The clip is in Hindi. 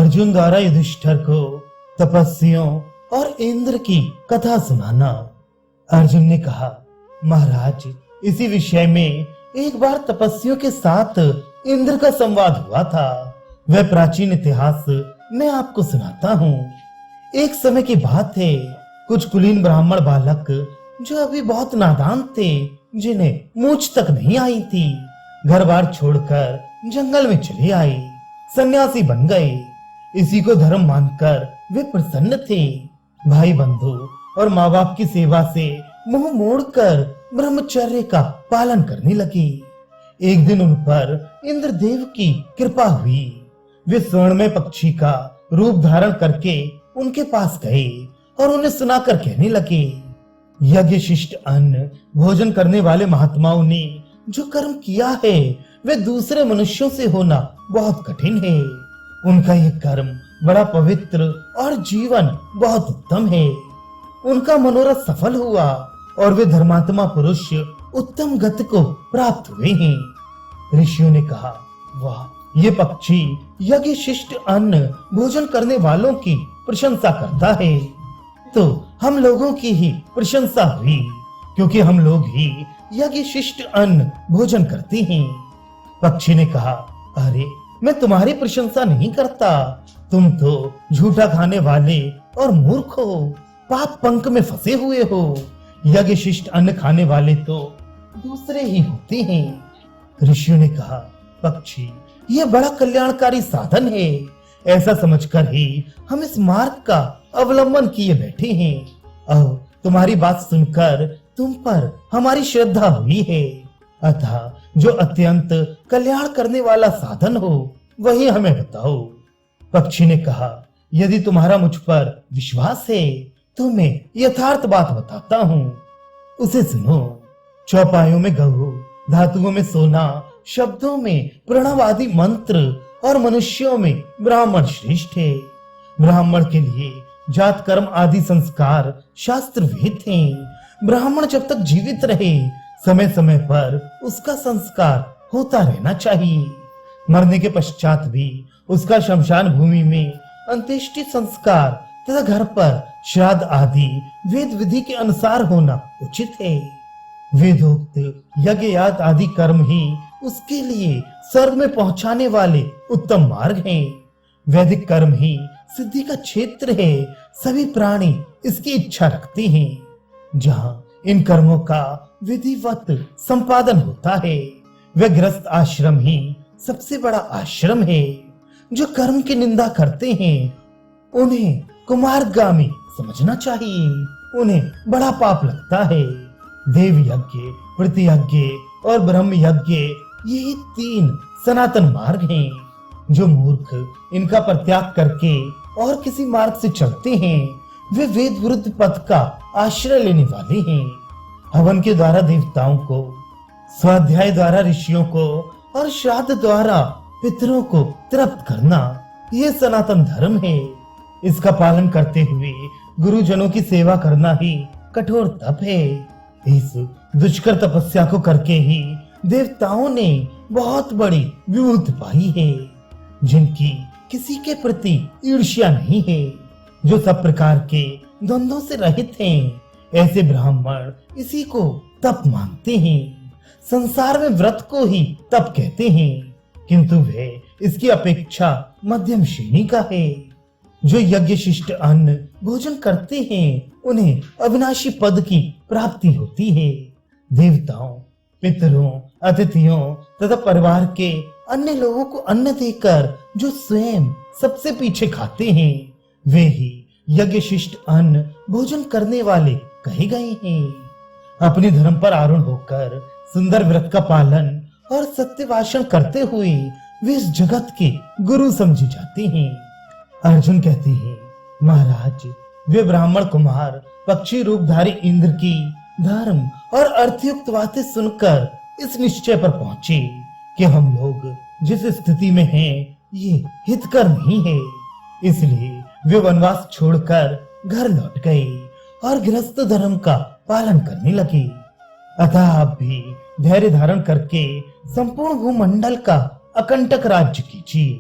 अर्जुन द्वारा युधिष्ठिर को तपस्वियों और इंद्र की कथा सुनाना। अर्जुन ने कहा, महाराज, इसी विषय में एक बार तपस्वियों के साथ इंद्र का संवाद हुआ था। वह प्राचीन इतिहास मैं आपको सुनाता हूँ। एक समय की बात है, कुछ कुलीन ब्राह्मण बालक जो अभी बहुत नादान थे, जिन्हें मूंछ तक नहीं आई थी, घर बार छोड़कर जंगल में चले आए, सन्यासी बन गए। इसी को धर्म मानकर वे प्रसन्न थे। भाई बंधु और माँ बाप की सेवा से मुंह मोड़कर ब्रह्मचर्य का पालन करने लगे। एक दिन उन पर इंद्रदेव की कृपा हुई। वे स्वर्णमय पक्षी का रूप धारण करके उनके पास गए और उन्हें सुनाकर कहने लगे, यज्ञ शिष्ट अन्न भोजन करने वाले महात्माओं ने जो कर्म किया है, वे दूसरे मनुष्यों से होना बहुत कठिन है। उनका यह कर्म बड़ा पवित्र और जीवन बहुत उत्तम है। उनका मनोरथ सफल हुआ और वे धर्मात्मा पुरुष उत्तम गति को प्राप्त हुए हैं। ऋषियों ने कहा, वाह, ये पक्षी यज्ञ शिष्ट अन्न भोजन करने वालों की प्रशंसा करता है, तो हम लोगों की ही प्रशंसा हुई, क्योंकि हम लोग ही यज्ञ शिष्ट अन्न भोजन करते हैं। पक्षी ने कहा, अरे, मैं तुम्हारी प्रशंसा नहीं करता, तुम तो झूठा खाने वाले और मूर्ख हो, पाप पंख में फंसे हुए हो। यज्ञ शिष्ट अन्न खाने वाले तो दूसरे ही होते हैं। ऋषियों ने कहा, पक्षी, यह बड़ा कल्याणकारी साधन है, ऐसा समझकर ही हम इस मार्ग का अवलंबन किए बैठे हैं। अब तुम्हारी बात सुनकर तुम पर हमारी श्रद्धा हुई है, अतः जो अत्यंत कल्याण करने वाला साधन हो वही हमें बताओ। पक्षी ने कहा, यदि तुम्हारा मुझ पर विश्वास है तो मैं यथार्थ बात बताता हूँ, उसे सुनो। चौपायों में गहू, धातुओं में सोना, शब्दों में प्रणव आदि मंत्र और मनुष्यों में ब्राह्मण श्रेष्ठ है। ब्राह्मण के लिए जात कर्म आदि संस्कार शास्त्र विहित हैं। ब्राह्मण जब तक जीवित रहे, समय समय पर उसका संस्कार होता रहना चाहिए। मरने के पश्चात भी उसका शमशान भूमि में अंत्येष्टि संस्कार तथा घर पर श्राद्ध आदि वेद विधि के अनुसार होना उचित है। वेदोक्त यज्ञ याग आदि कर्म ही उसके लिए स्वर्ग में पहुंचाने वाले उत्तम मार्ग हैं। वैदिक कर्म ही सिद्धि का क्षेत्र है। सभी प्राणी इसकी इच्छा रखते हैं। जहाँ इन कर्मों का विधिवत संपादन होता है, वह गृहस्थ आश्रम ही सबसे बड़ा आश्रम है। जो कर्म की निंदा करते हैं उन्हें कुमारगामी समझना चाहिए, उन्हें बड़ा पाप लगता है। देव यज्ञ, प्रतियज्ञ और ब्रह्म यज्ञ, यही तीन सनातन मार्ग हैं। जो मूर्ख इनका परित्याग करके और किसी मार्ग से चलते हैं, वे वेद विरुद्ध पथ का आश्रय लेने वाले हैं। हवन के द्वारा देवताओं को, स्वाध्याय द्वारा ऋषियों को और श्राद्ध द्वारा पितरों को तृप्त करना, ये सनातन धर्म है। इसका पालन करते हुए गुरुजनों की सेवा करना ही कठोर तप है। इस दुष्कर तपस्या को करके ही देवताओं ने बहुत बड़ी विभूति पाई है, जिनकी किसी के प्रति ईर्ष्या नहीं है, जो सब प्रकार के द्वंद्वों से रहित हैं। ऐसे ब्राह्मण इसी को तप मानते हैं। संसार में व्रत को ही तप कहते हैं, किंतु वह इसकी अपेक्षा मध्यम श्रेणी का है। जो यज्ञ शिष्ट अन्न भोजन करते हैं, उन्हें अविनाशी पद की प्राप्ति होती है। देवताओं, पितरों, अतिथियों तथा परिवार के अन्य लोगों को अन्न देकर जो स्वयं सबसे पीछे खाते हैं, वे ही यज्ञ शिष्ट अन्न भोजन करने वाले कहे गए हैं। अपने धर्म पर आरूढ़ होकर सुंदर व्रत का पालन और सत्य भाषण करते हुए वे इस जगत के गुरु समझे जाते हैं। अर्जुन कहते हैं, महाराज, वे ब्राह्मण कुमार पक्षी रूपधारी इंद्र की धर्म और अर्थयुक्त बातें सुनकर इस निश्चय पर पहुंचे कि हम लोग जिस स्थिति में हैं, ये हितकर नहीं है। इसलिए वे वनवास छोड़कर घर लौट गए और गृहस्थ धर्म का पालन करने लगे। अतः आप भी धैर्य धारण करके संपूर्ण भूमंडल का अकंटक राज्य कीजिए।